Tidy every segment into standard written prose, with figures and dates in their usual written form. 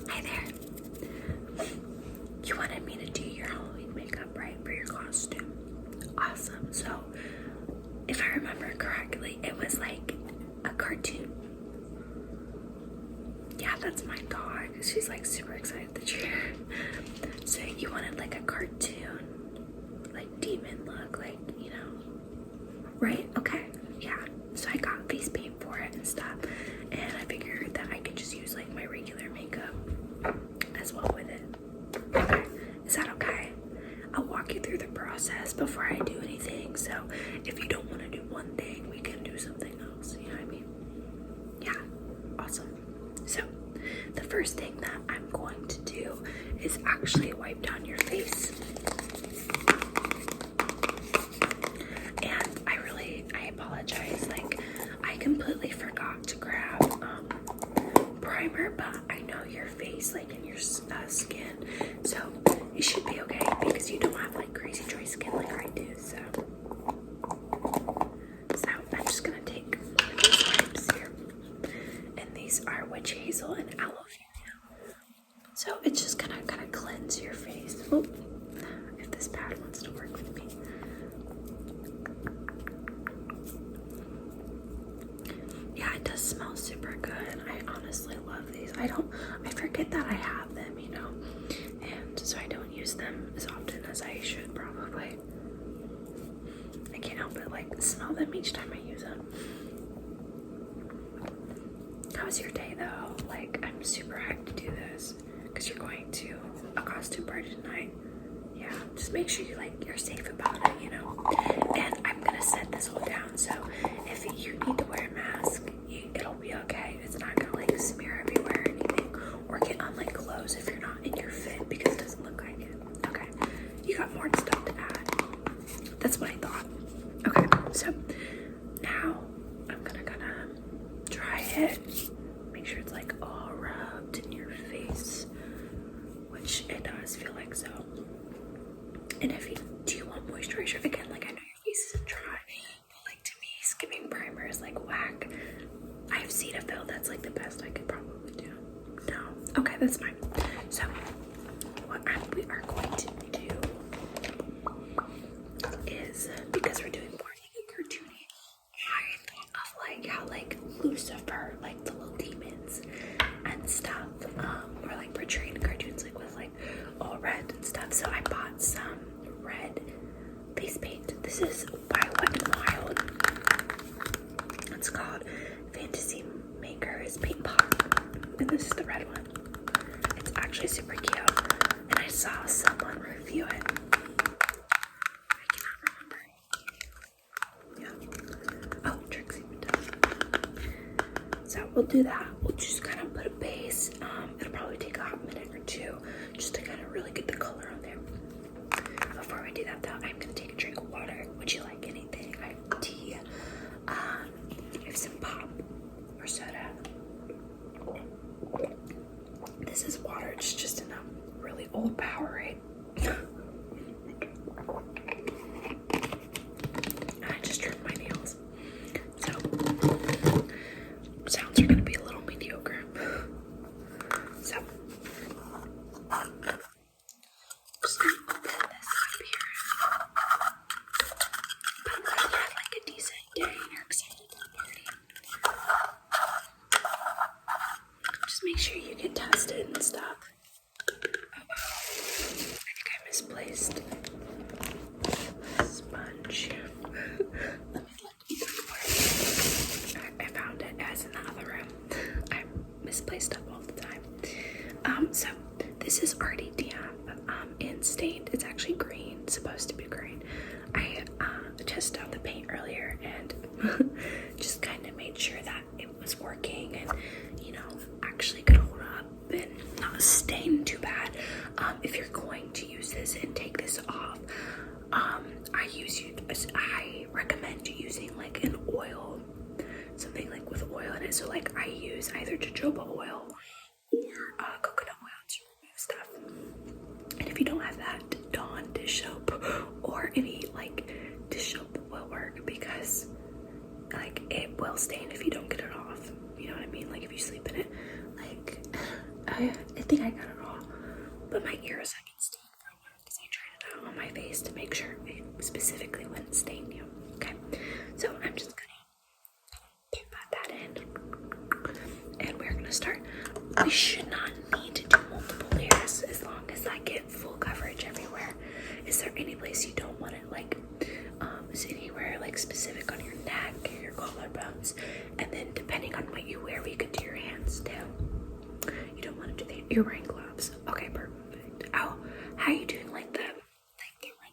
Hi there. You wanted me to do your Halloween makeup, right, for your costume? Awesome. So, if I remember correctly, it was like a cartoon. Yeah, that's my dog. She's like super excited that you're here. So you wanted like a cartoon, like demon look, like, you know. Right, okay. Yeah. So I got face paint for it and stuff. And I figured that I could just use like my regular makeup as well with it. Okay. Is that okay? I'll walk you through the process before I do anything. So if you don't want to do one thing, we can do something else. You know what I mean? Yeah. Awesome. So the first thing that I'm going to do is actually wipe down your face. And I apologize. Like, I completely forgot to grab primer, but I know your face, like, in your skin, so it should be okay because you don't have like crazy dry skin like I do. So I'm just gonna take one of these wipes here, and these are witch hazel and aloe vera. So it's just gonna kind of cleanse your face. Oh, if this pad wants to work with me. Yeah, it does smell super good. I honestly love these. I forget that I have them, you know, and so I don't use them as often as I should probably. I can't help but like smell them each time I use them. How was your day though? Like, I'm super hyped to do this because you're going to a costume party tonight. Yeah, just make sure you're safe about it, you know. And I'm gonna set this all down, so if you need to wear a mask, it'll be okay. It's not gonna like smear everywhere or anything, or get on like clothes if you're not in your fit because it doesn't look like it. Okay, you got more stuff to add. That's what I thought. Okay, so now I'm gonna dry it. Make sure it's like all rubbed in your face, which it does feel like so. And do you want moisturizer? Again, like, I know your face isn't dry, but like to me, skipping primer is like whack. I have Cetaphil, that's like the best I could probably do. No, okay, that's fine. So what we are going to do is, because we're doing more like cartoony, I thought of like how like Lucifer, like the little demons and stuff, were like portrayed in cartoons, like with like all red and stuff. So I bought some red face paint. This is by Wet n Wild. It's called Fantasy Makers Paint Pot, and this is the red one. It's actually super cute, and I saw someone review it. I cannot remember. Yeah. Oh, Trixie does. So we'll do that. We'll just kind of put a base. It'll probably take a hot minute or two just to kind of really get the color on there. Before we do that though, I'm gonna take a drink of water. Would you like anything? I have tea. I have some pop or soda. This is water. It's just in a really old Powerade. I just trimmed my nails, so sounds are gonna be a little mediocre. So just gonna open this up here. But I'm glad you had like a decent day and you're excited for the party. Just make sure you get tested and stuff. I think I misplaced a sponge. Let me look even more. I found it as in the other room. I misplaced stuff all the time. So this is RDDM and stained. It's actually green, it's supposed to be green. I tested out the paint earlier and just kind of made sure that it was working and, you know, actually could hold up and not stain too bad. If you're going to use this and take this off, I recommend using like an oil, something like with oil in it. So like I use either jojoba oil or coconut oil to remove stuff. And if you don't have that, Dawn dish soap or any like dish soap will work because like it will stain if you don't get it off. You know what I mean? Like if you sleep in it, like think I got it all. But my ears I can stain for a while because I tried it out on my face to make sure it specifically wouldn't stain you. Okay, so I'm just gonna put that in, and we're gonna start. We should not need to do multiple layers as long as I get full coverage everywhere. Is there any place you don't want it? Like, is anywhere like specific on your neck or your collarbones? And then depending on what you wear, we could do your hands too. You don't want to do that. You're wearing gloves. Okay, perfect. Oh, how are you doing like the red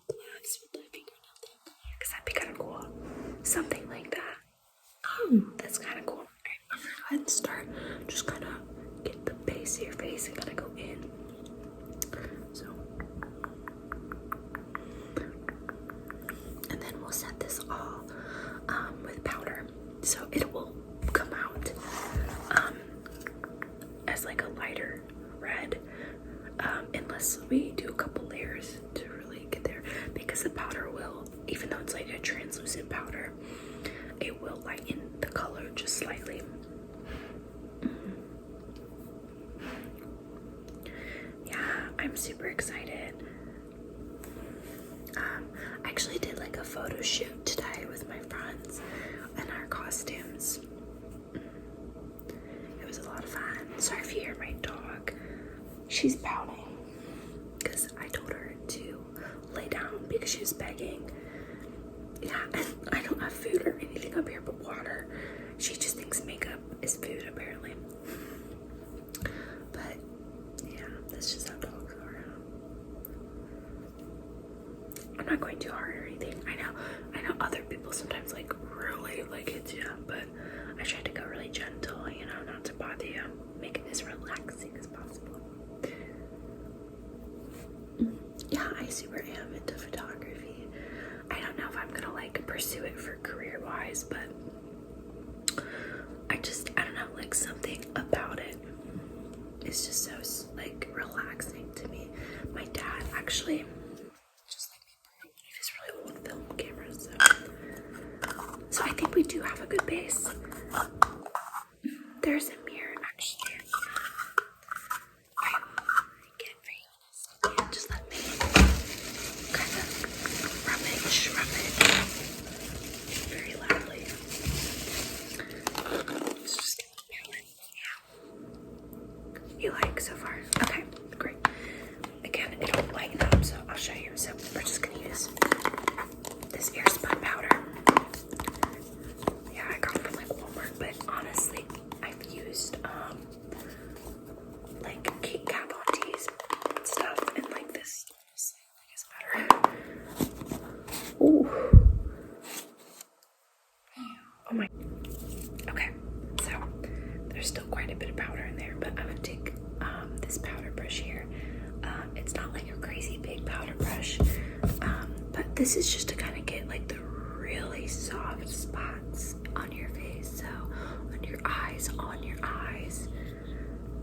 gloves with the fingernail thing? Because that'd be kind of cool. Something like that. That's kind of cool. Alright, I'm gonna go ahead and start. Just kind of get the base of your face and kind of go in. So, and then we'll set this all with powder, so it will come out as like a lighter red, unless we do a couple layers to really get there, because the powder will, even though it's like a translucent powder, it will lighten the color just slightly. Yeah, I'm super excited. I actually did like a photo shoot today with my friends and our costumes. It was a lot of fun. Sorry if you hear my dog. She's pouting because I told her to lay down because she was begging. Yeah, and I don't have food or anything up here but water. She just thinks makeup is food, apparently. But yeah, that's just how dogs are. I'm not going too hard or anything. I know other people sometimes like really like hit you, but I tried to go really gentle, you know, not to bother you, make it as relaxing as possible. Yeah, I super am into photography. I don't know if I'm gonna like pursue it for career-wise, but I don't know, like something about it is just so like relaxing to me. My dad actually just like me borrowed one of his really old film cameras, so I think we do have a good base. There's a mirror actually. I'll get it for you in a second. Just let me kind of rub it very loudly. Let's just get the palette. Yeah. You like so far? Okay, great. Again, it'll lighten up, so I'll show you. So we're just gonna use this Airspun powder. Yeah, I got it from like Walmart, but honestly, I've used like Kate Kat Von D's stuff, and like this honestly like is better. Ooh. Oh my. Okay, so there's still quite a bit of powder in there, but I'm gonna take this powder brush here. It's not like a crazy big powder brush, but this is just to kind of get like the really soft spots on your face. So on your eyes,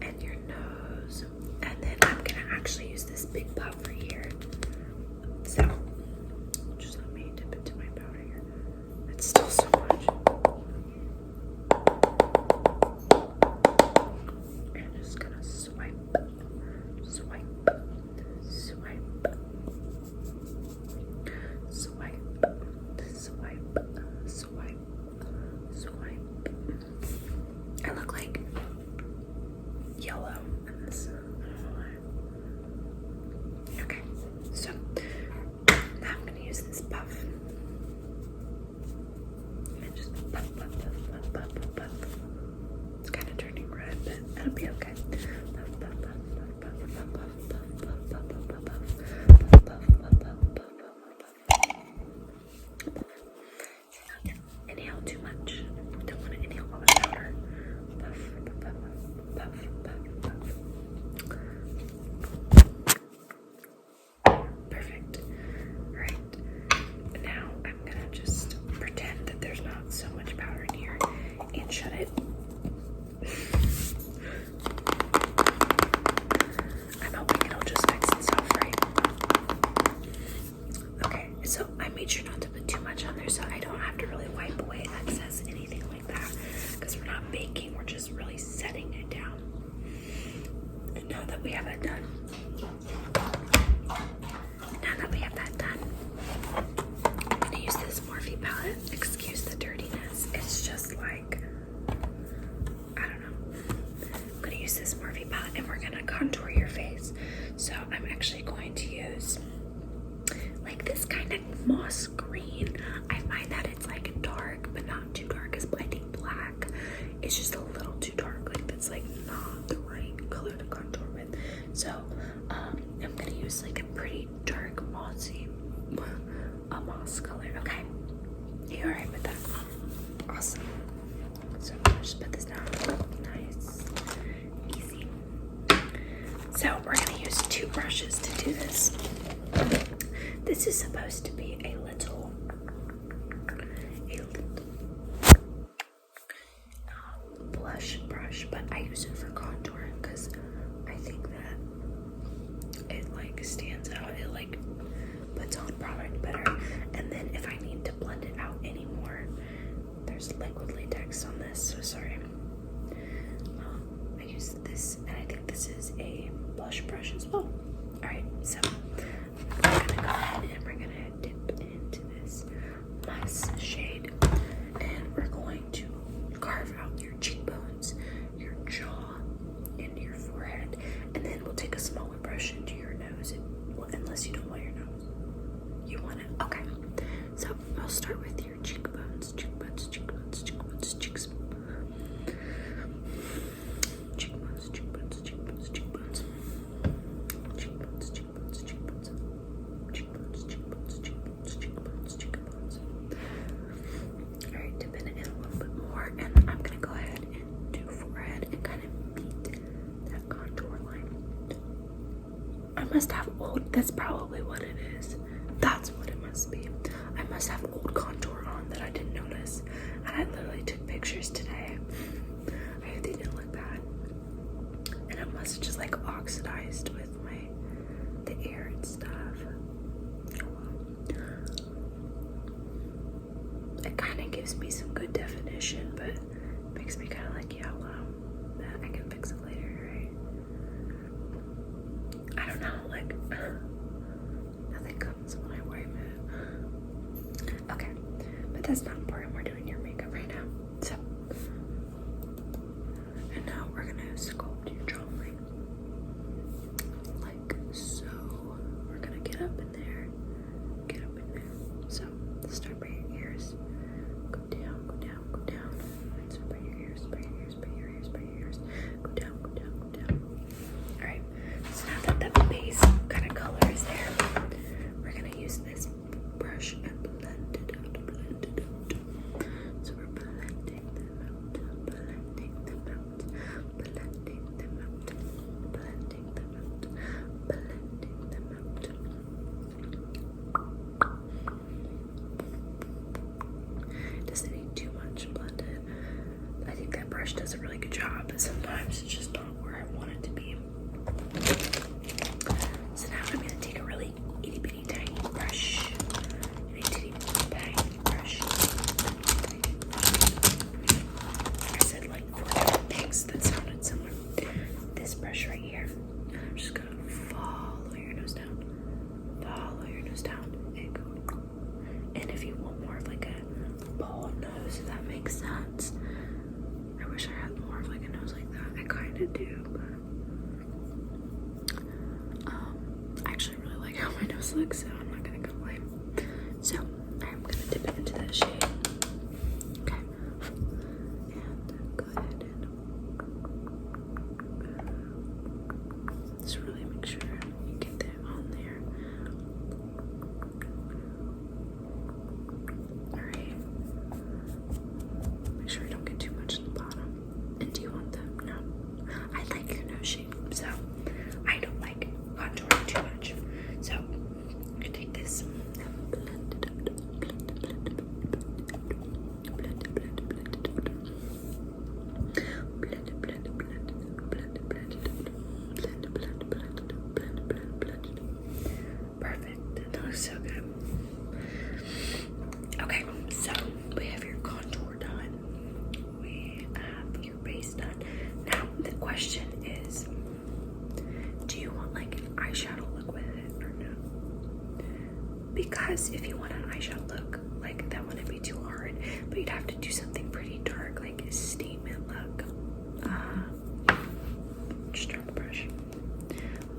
and your nose, and then I'm gonna actually use this big puffer here. So just let me dip into my powder here. It's still so much. I'm just gonna swipe, swipe, swipe, swipe, swipe, swipe, swipe. I look like yellow in this. I don't know why. Okay, so now I'm gonna use this puff. And just puff, puff, puff, puff, puff, puff, puff. It's kind of turning red, but it'll be okay. Puff, puff, puff, puff, puff, puff, puff, puff, puff, puff, puff, puff, puff, puff, puff, puff, puff. Inhale too much. Don't want to inhale all the powder. Puff, puff, puff, puff, puff, puff. Perfect. Alright. Now I'm gonna just pretend that there's not so much powder in here and shut it. I'm hoping now that we have that done, I'm gonna use this Morphe palette. Excuse the dirtiness. It's just like, I don't know. I'm gonna use this Morphe palette and we're gonna contour your face. So I'm actually going to use like this kind of moss green. I find that it's like dark, but not too dark, because I think black is just a little too dark. Like that's like not the right color to contour with. So I'm gonna use like a pretty dark mossy, a moss color. Okay, you alright with that? Awesome. So I'm gonna just put this down. Nice, easy. So we're gonna use 2 brushes to do this. This is supposed to be a little blush brush, but I use it for contouring because I think that it like stands out. It like puts on product better. And then if I need to blend it out anymore, there's liquid latex on this. So sorry. I use this, and I think this is a blush brush as well. All right, so I'm gonna go ahead and we're gonna dip into this moss shade, and we're going to carve out your cheekbones, your jaw, and your forehead, and then we'll take a smaller brush into your nose. Well, unless you don't want your nose, you want it. Okay, so I'll start with your cheekbones, cheekbones, cheekbones, cheekbones, cheeks. Cheekbones, cheekbones, cheekbones, cheekbones. Cheekbones, cheekbones, cheekbones. Cheekbones, cheekbones, cheekbones, cheekbones, cheekbones. Alright, dip in it a little bit more, and I'm gonna go ahead and do forehead and kind of beat that contour line. I must have old, that's probably what it is. That's what it must be. I must have old contour on that I didn't notice, and I literally took pictures today. I hope they didn't look bad. And it must have just like oxidized with the air and stuff. It kind of gives me some good definition, but makes me kind of like yellow. But I can fix it later, right? I don't know, like nothing comes when I wipe it. Okay, but that's not important. We're doing your makeup right now. So, and now we're gonna sculpt your jawline like so. We're gonna get up in there, get up in there. So start by your ears, go down, go down, go down. Start by your ears, by your ears, by your ears, by your ears. Go down, go down, go down. All right. So now that the base kind of color is there, we're gonna use this brush and blend it out, blend it out. So we're blending them out, blending them out, blending them out, blending them out, blending them out. Doesn't need too much blended. I think that brush does a really good job, but sometimes it's just not where I want it to be. So now I'm gonna take a really itty bitty tiny brush. Itty bitty tiny brush. I said like 4 different things that sounded similar. This brush right here. And I'm just gonna follow your nose down. Follow your nose down. And go. And if you want more of like a ball nose, if that makes sense. I wish I had more of like a nose like that. I kind of do, but I actually really like how my nose looks, so I'm not gonna complain. So I'm gonna dip it into that shade. Okay. And go ahead and just really make sure you get that on there. Alright. Make sure you don't get too much in the bottom. And do you want them? No. I like your nose shape, so I don't like contouring too much. So I'm gonna take because if you want an eyeshadow look, like that wouldn't be too hard, but you'd have to do something pretty dark, like a statement look. Just drop the brush.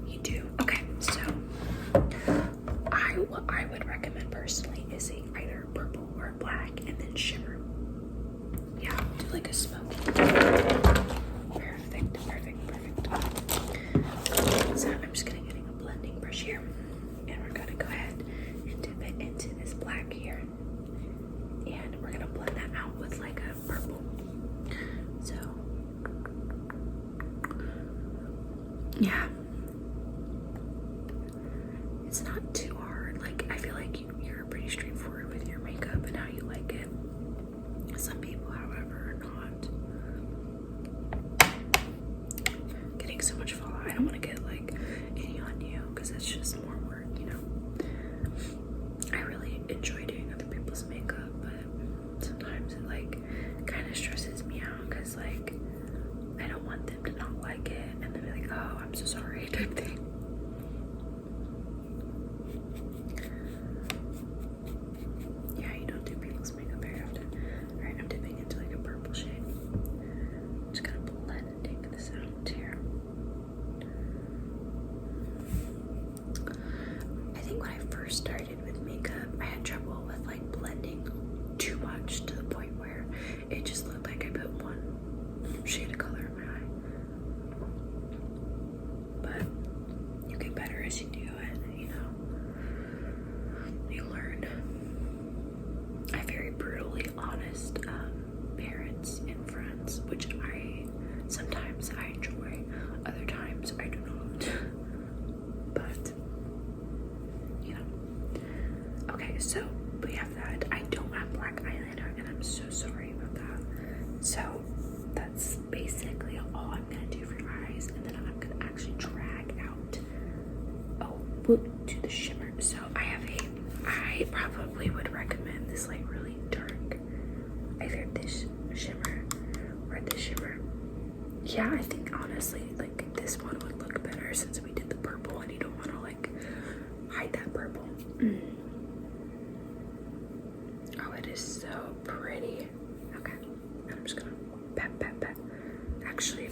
You do. Okay, so what I would recommend personally is either purple or black and then shimmer. Yeah, do like a smoky. Perfect. So I'm just gonna getting a blending brush here, and we're gonna go ahead and dip it into this black here, and we're gonna blend that out with like a purple. So yeah, it's not too hard. Like, I feel like you're pretty straightforward with your makeup and how you like it. Some people, however, are not. Getting so much fallout. I don't want to get like any on you because that's just more work, you know. I really enjoy doing other people's makeup, but sometimes it like kind of stresses me out because like I don't want them to not like it and then be like, oh, I'm so sorry type thing. Yeah, you don't do people's makeup very often. Alright, I'm dipping into like a purple shade. Just gonna blending this out here. I think when I first started with makeup, I had trouble with like blending too much to the point where it just looked like I put one shade of color in my eye. But you get better as you do it, you know. You learn. I have very brutally honest parents and friends, which sometimes I enjoy, other times I do not. But you know. Okay, so we have that. I don't have black eyeliner, and I'm so sorry about that. So that's basically all I'm gonna do for your eyes, and then I'm gonna actually drag out. Oh, we'll do the shimmer. So I probably would recommend this like really dark, either this shimmer or this shimmer. Yeah, I think honestly like this one would look better since we did the purple, and you don't want to like hide that purple. Oh, it is so pretty. Okay, I'm just gonna pat. Actually,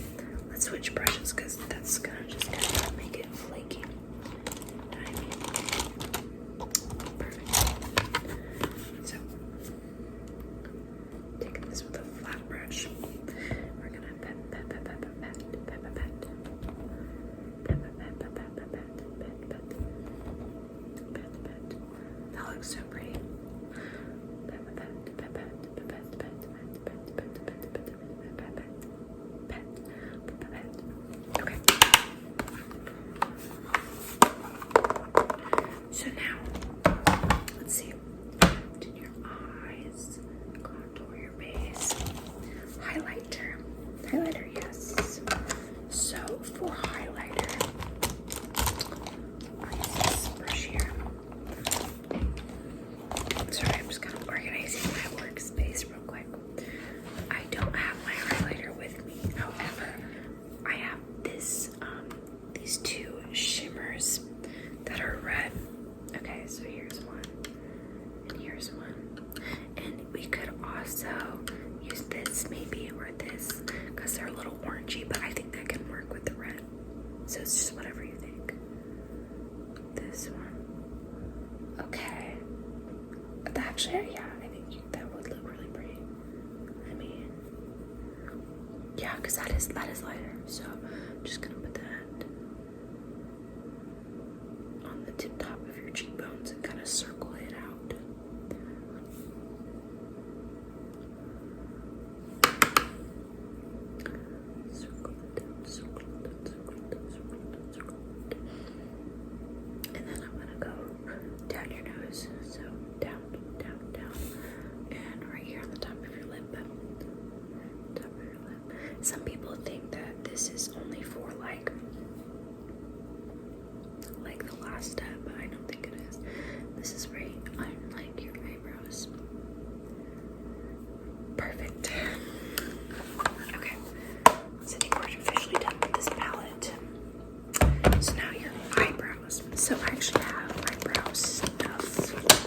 let's switch brushes because that's gonna just kind of make it flaky. Perfect. So, taking this with a flat brush, we're gonna pat. That looks so pretty. Okay. So now, let's see. Do your eyes, contour your base. Highlighter, yes. So for highlighter, I'll use this brush here. Sorry, I'm just kind of organizing my workspace real quick. I don't have my highlighter with me. However, I have these two shimmers that are red. Okay, so here's one, and here's one. And we could also use this maybe, or this, because they're a little orangey, but I think that can work with the red. So it's just whatever you think. This one. Okay. Actually, yeah, I think that would look really pretty. I mean, yeah, because that is lighter. So I'm just gonna put that on the tip top of your cheekbones and kind of circle it out. Circle it down, circle it down, circle it down, circle it down, circle it down. And then I'm gonna go down your nose. So down, and right here on the top of your lip. Some people think that this is only for like the last step, but I don't think it is. This is right on like your eyebrows. Perfect. Okay, so I think we're officially done with this palette. So now your eyebrows. So I actually have eyebrow stuff.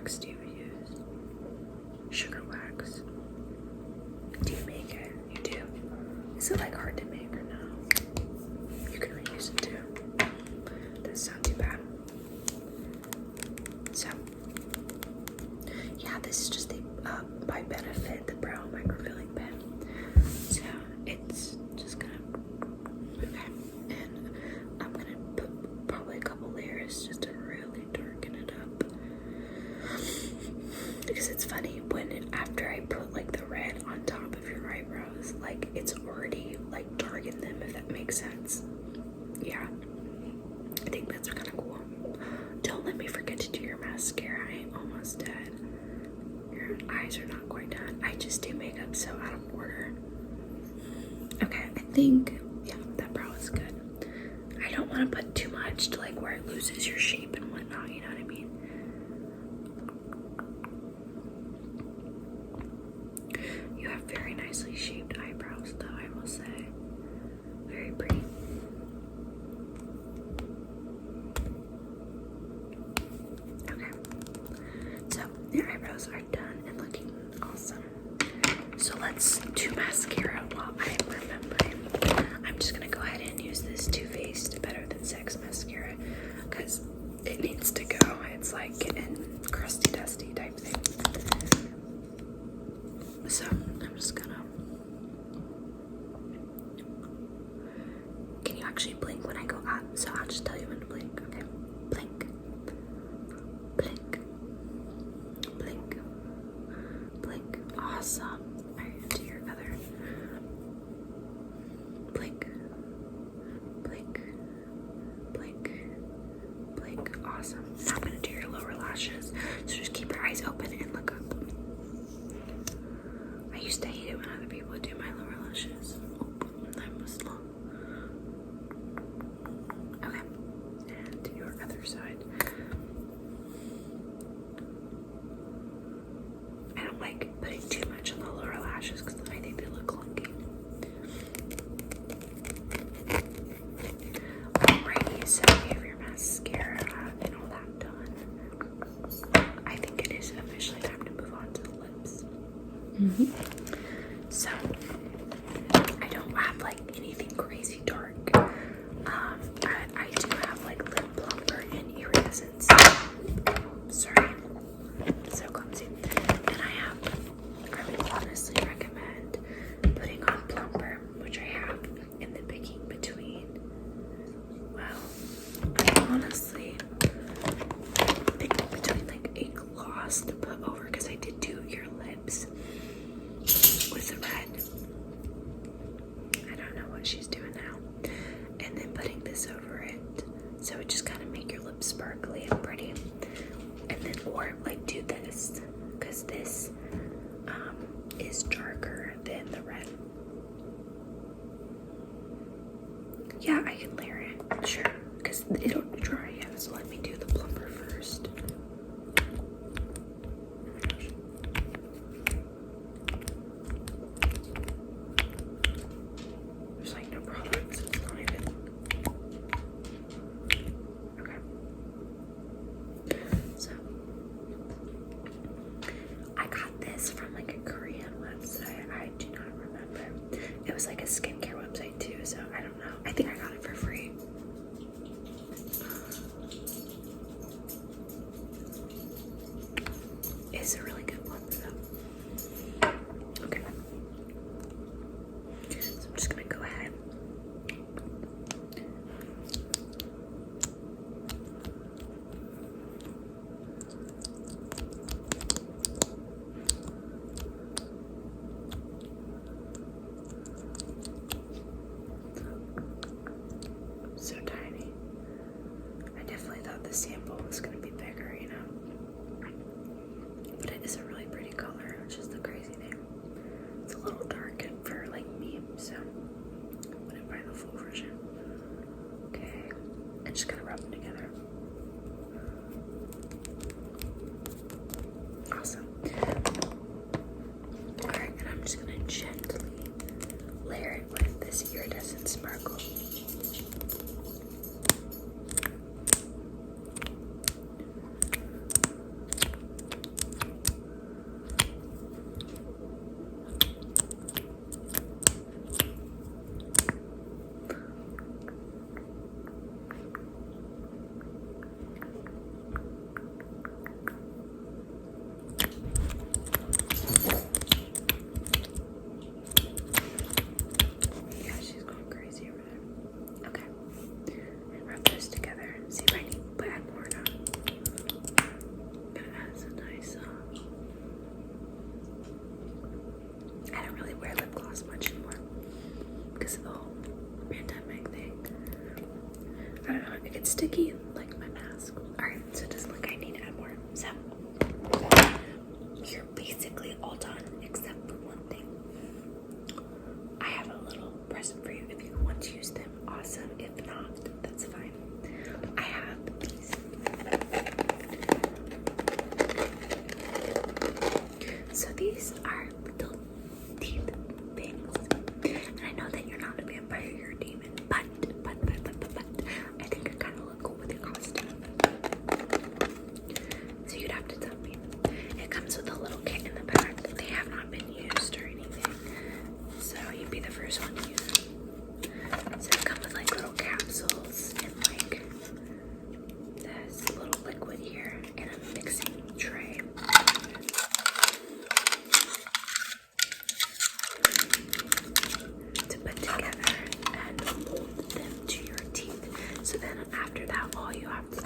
wax do you use? Sugar wax. Do you make it? You do? Is it like hard to make or no? You can reuse it too. Doesn't sound too bad. So, yeah, this is just the by Benefit, the brow microfilling pen. So it's just gonna, okay, and I'm gonna put probably a couple layers just to really darken it up. Because it's funny when after I put like the red on top of your eyebrows, like it's already like darkened them, if that makes sense. Yeah, I think that's kind of cool. Don't let me forget to do your mascara. I am almost dead. Your eyes are not quite done. I just do makeup so out of order. Okay, I think, yeah, that brow is good. I don't want to put too much to like where it loses your shape and whatnot, you know what I mean? You have very nicely shaped eyebrows though, I will say. Very pretty. Okay, so your eyebrows are done and looking awesome. So let's do mascara while I'm remembering. I'm just gonna go ahead and use this Too Faced Better Than Sex mascara because it needs to go. It's like getting crusty dusty type thing. So I'm just gonna. Can you actually blink when I go up? So I'll just tell you when to blink. Okay, blink, blink, blink, blink. Awesome. Alright, do your other. Blink, blink, blink, blink. Awesome. Now I'm gonna do your lower lashes. So just keep your eyes open and look up. I used to hate it when other people would do my lower lashes. Oh, that was long. Okay, and do your other side. I don't like putting too much on the lower lashes because I think they look clunky. Alrighty, so you have your mascara and all that done. I think it is officially time to move on to the lips. So, I don't have like anything crazy dark. I do have like lip plumper and iridescence. Sorry, so clumsy. And I would honestly recommend putting on plumper, which I have in the picking between. Well, I honestly picking between like a gloss to put over because I did do your lips with the red. I don't know what she's doing now. And then putting this over it. So it just kind of make your lips sparkly and pretty. And then, or like do this, because this is darker than the red. Yeah, I can layer it, sure, because it'll dry yet. So let me do the plumper first. There's like no products, it's not even. Okay. So, I got this from like a Korean website. I do not remember. It was like a skincare website too, so I don't know. I think I got it for free. It's a really good one, so. Okay. So I'm just gonna go ahead. So tiny. I definitely thought the sample was gonna be bigger, you know. But it is a really pretty color, which is the crazy thing. It's a little dark for like me, so I wouldn't buy the full version. Okay, and just gonna rub them together. Awesome. Alright, and I'm just gonna gently layer it with this iridescent sparkle. all you have to